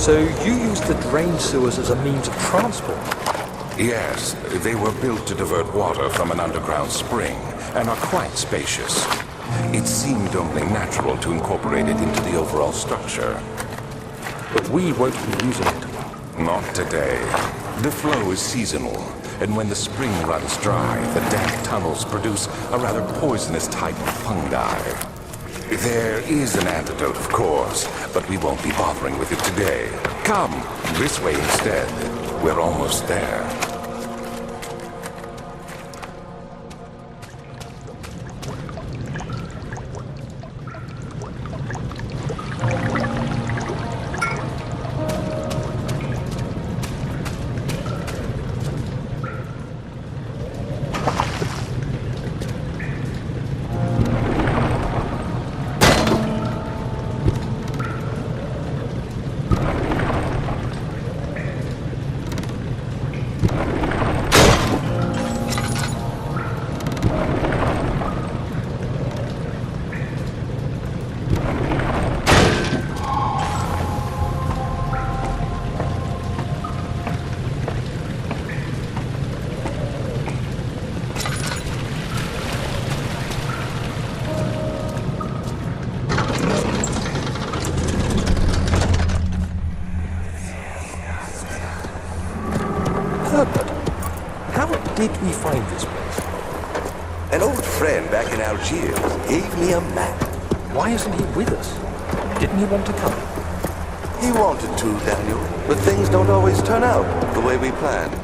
So you used the drain sewers as a means of transport? Yes, they were built to divert water from an underground spring and are quite spacious. It seemed only natural to incorporate it into the overall structure. But we won't be using it. Not today. The flow is seasonal, and when the spring runs dry, the dank tunnels produce a rather poisonous type of fungi. There is an antidote, of course, but we won't be bothering with it today. Come, this way instead. We're almost there. Did we find this place? An old friend back in Algiers gave me a map. Why isn't he with us? Didn't he want to come? He wanted to, Daniel, but things don't always turn out the way we planned.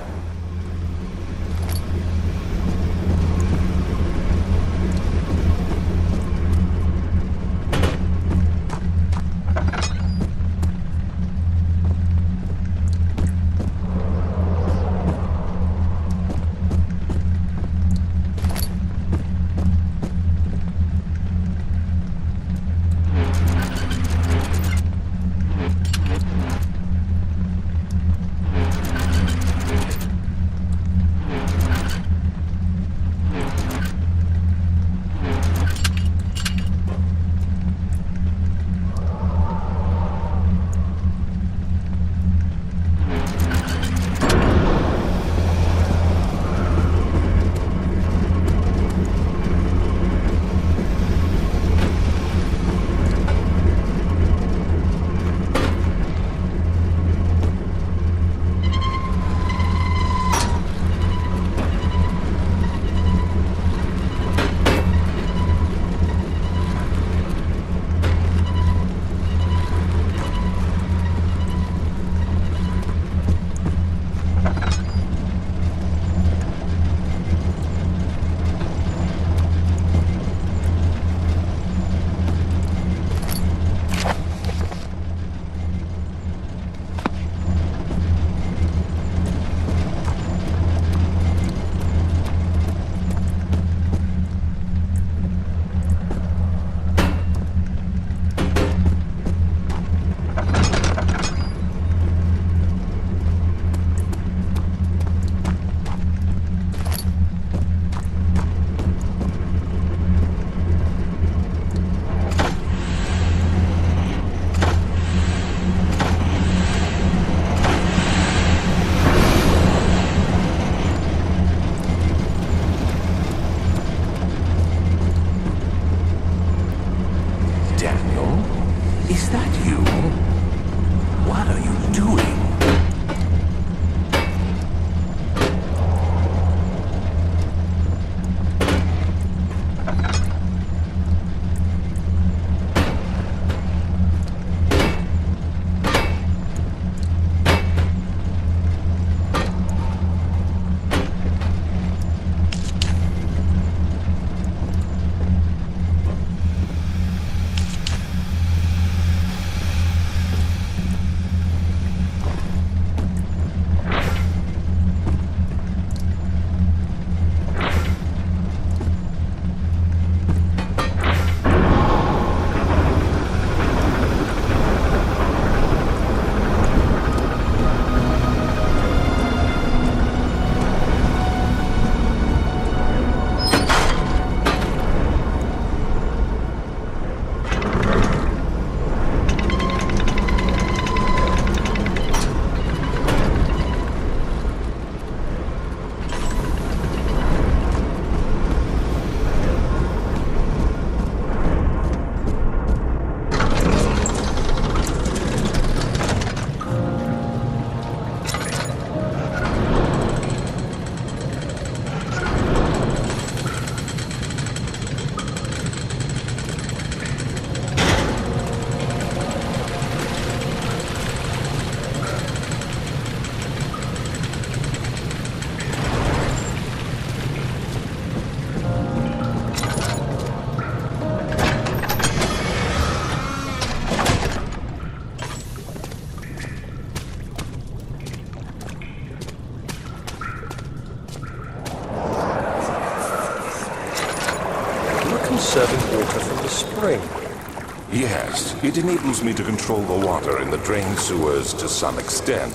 Yes, it enables me to control the water in the drain sewers to some extent.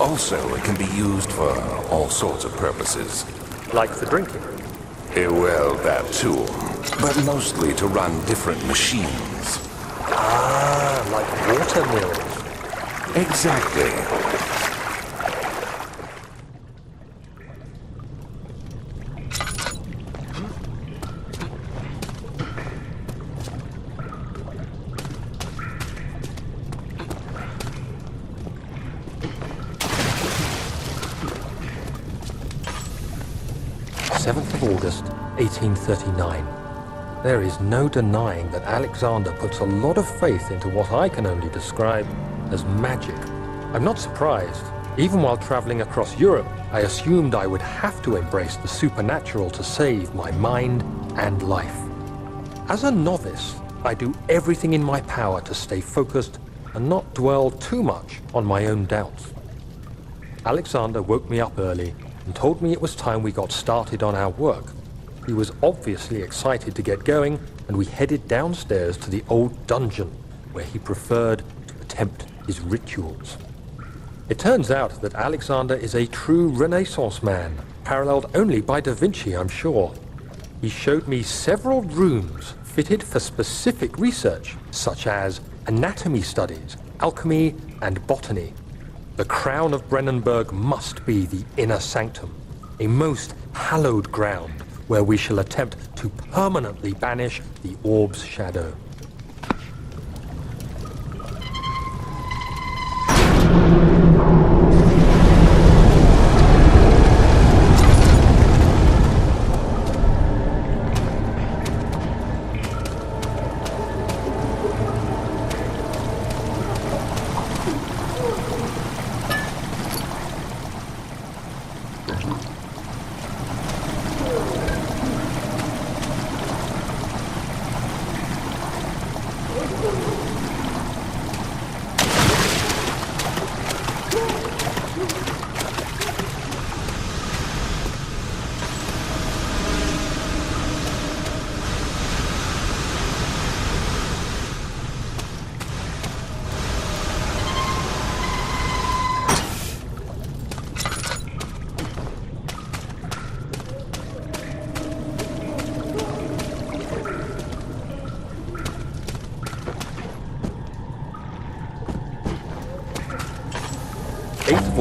Also, it can be used for all sorts of purposes. Like for drinking? Well, that too. But mostly to run different machines. Ah, like water mills. Exactly. 7th of August, 1839. There is no denying that Alexander puts a lot of faith into what I can only describe as magic. I'm not surprised. Even while traveling across Europe, I assumed I would have to embrace the supernatural to save my mind and life. As a novice, I do everything in my power to stay focused and not dwell too much on my own doubts. Alexander woke me up early and told me it was time we got started on our work. He was obviously excited to get going, and we headed downstairs to the old dungeon, where he preferred to attempt his rituals. It turns out that Alexander is a true Renaissance man, paralleled only by Da Vinci, I'm sure. He showed me several rooms fitted for specific research, such as anatomy studies, alchemy, and botany. The crown of Brennenburg must be the inner sanctum, a most hallowed ground where we shall attempt to permanently banish the orb's shadow.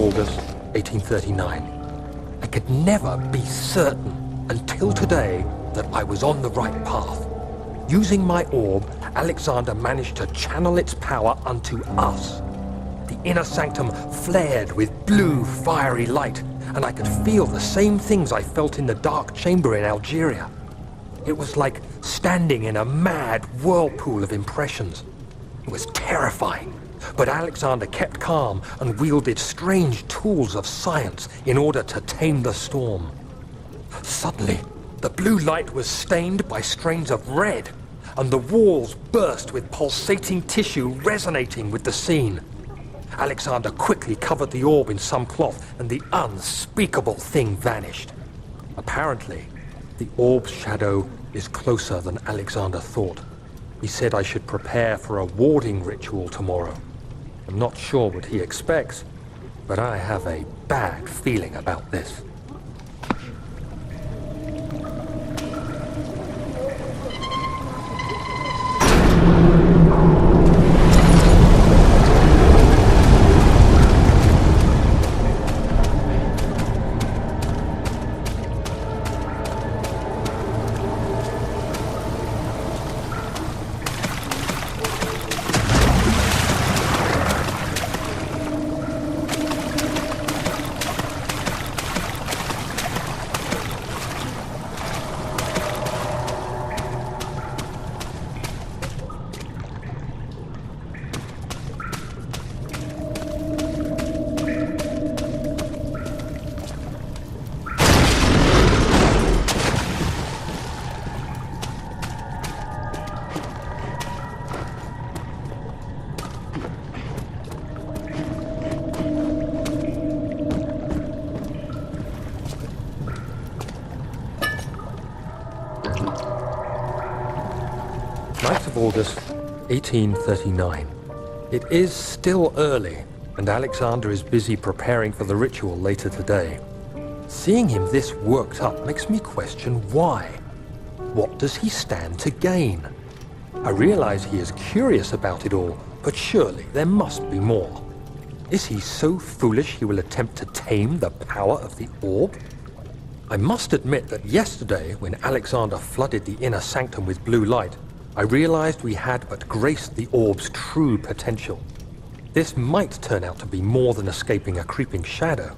August 1839. I could never be certain until today that I was on the right path. Using my orb, Alexander managed to channel its power unto us. The inner sanctum flared with blue, fiery light, and I could feel the same things I felt in the dark chamber in Algeria. It was like standing in a mad whirlpool of impressions. It was terrifying. But Alexander kept calm and wielded strange tools of science in order to tame the storm. Suddenly, the blue light was stained by strains of red, and the walls burst with pulsating tissue resonating with the scene. Alexander quickly covered the orb in some cloth, and the unspeakable thing vanished. Apparently, the orb's shadow is closer than Alexander thought. He said I should prepare for a warding ritual tomorrow. I'm not sure what he expects, but I have a bad feeling about this. August 1839. It is still early, and Alexander is busy preparing for the ritual later today. Seeing him this worked up makes me question why. What does he stand to gain? I realize he is curious about it all, but surely there must be more. Is he so foolish he will attempt to tame the power of the orb? I must admit that yesterday, when Alexander flooded the inner sanctum with blue light, I realized we had but graced the orb's true potential. This might turn out to be more than escaping a creeping shadow.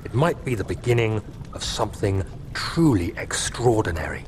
It might be the beginning of something truly extraordinary.